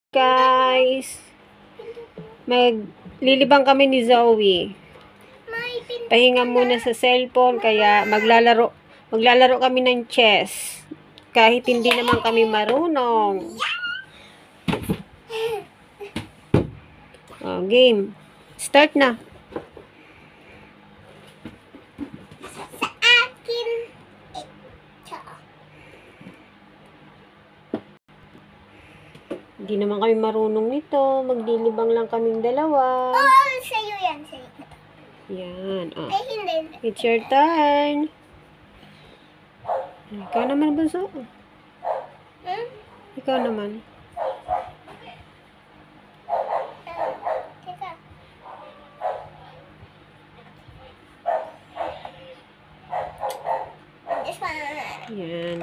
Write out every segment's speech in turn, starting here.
Guys, maglilibang kami ni Zoe. Pahinga muna sa cellphone kaya maglalaro kami ng chess. Kahit hindi naman kami marunong. Oh, game. Start na. Sa akin, ito. Hindi naman kami marunong nito. Maglilibang lang kaming dalawa. Oh, sa'yo yan, sa'yo. Yan. Oh. Ay, hindi. It's your turn. Ikaw naman, Bunso. Hmm? Ikaw naman. Teka. This one. Yan.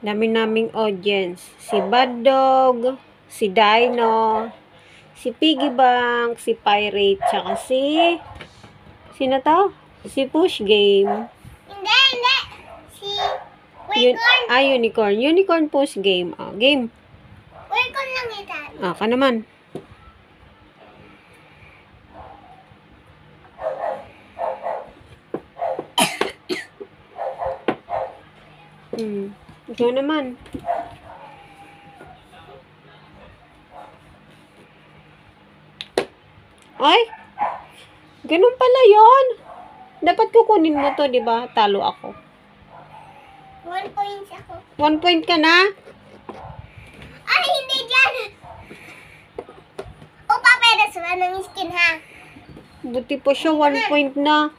Naming audience. Si Bad Dog, si Dino, si Piggy Bank, si Pirate, tsaka sino to? Si Push Game. Hindi. Si Unicorn. Unicorn. Unicorn Push Game. Oh, game. Unicorn lang ito. Ah, ka naman. Ikaw naman. Ay! Ganun pala yon. Dapat kukunin mo to, di ba? Talo ako. 1 point ako. 1 point ka na? Ay, hindi dyan. O, paperas ba ng skin, ha? Buti pa siya, 1 point na.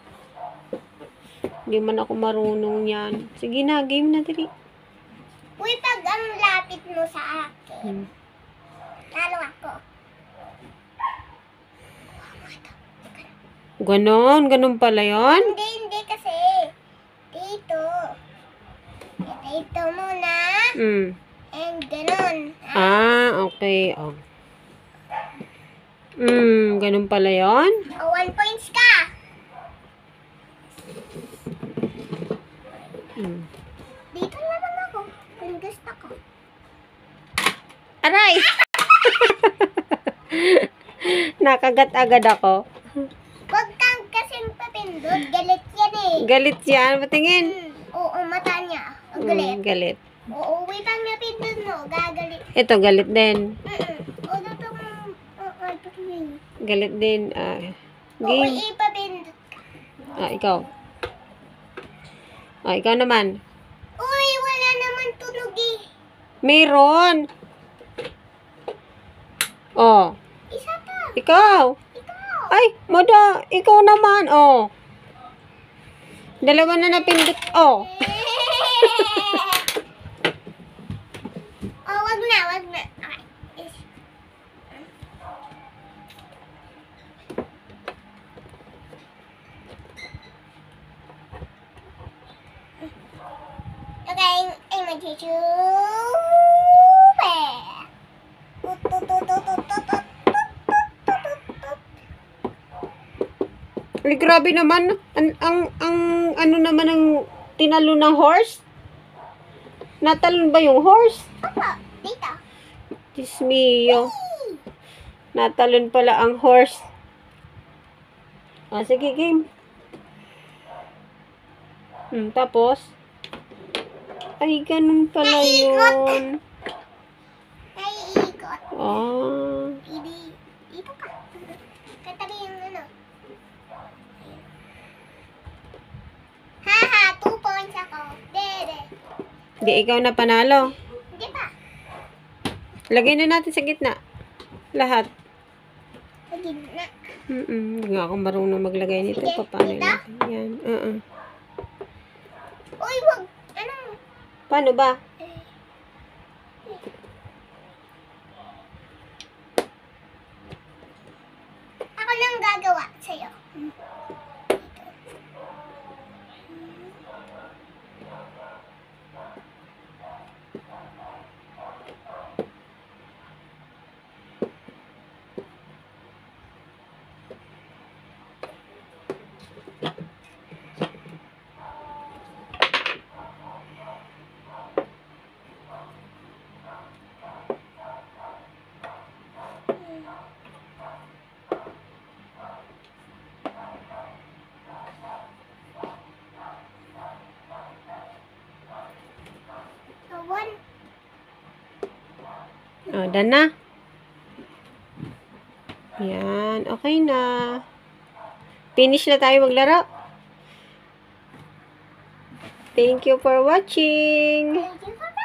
Hindi man ako marunong yan. Sige na, game na dali. Uy, pag ang lapit mo sa akin, talo ako. Ganon pala yon. Hindi kasi. Dito. Dito muna. And ganon. Okay. Oh. Ganun pala yon. O, 1 points ka. Dito na lang ako. Kung gusto ko. Aray! Nakagat agad ako. Huwag kang kasing papindot. Galit yan eh. Galit yan. Patingin. Oo, mata niya. Galit. Galit. Oo, wait pang napindot mo. Gagalit. Ito, galit din. O, dito mo. Galit din. Oo, Game. ipapindot ka. Ikaw. Ikaw naman. Uy, wala naman tunog eh. Meron. Oh. Isa pa. Ikaw. Ay, Moda. Ikaw naman. Oh. Dalawa na napindot. Oh. Oh, wag na. Okay. Okay, ay mag-chuchupe. Ay, grabe naman. Ang ano naman ang tinalo ng horse? Natalon ba yung horse? Opo, dito. Diyos mio. Natalon pala ang horse. Sige, game. Tapos? Ay, ganun pala yun. Naiikot. Dito ka. Katabi yung ano. Haha, 2 points ako. Dede. Di, ikaw na panalo. Hindi pa. Lagay na natin sa gitna. Lahat. Sa gitna. Hindi nga ako marunong maglagay nito. Sige, Paano dito? natin yan? Uy, wag. Ano? Paano ba? Ako nang gagawa sa'yo. O, done na. Yan, okay na. Finish na tayo maglaro. Thank you for watching. Thank you for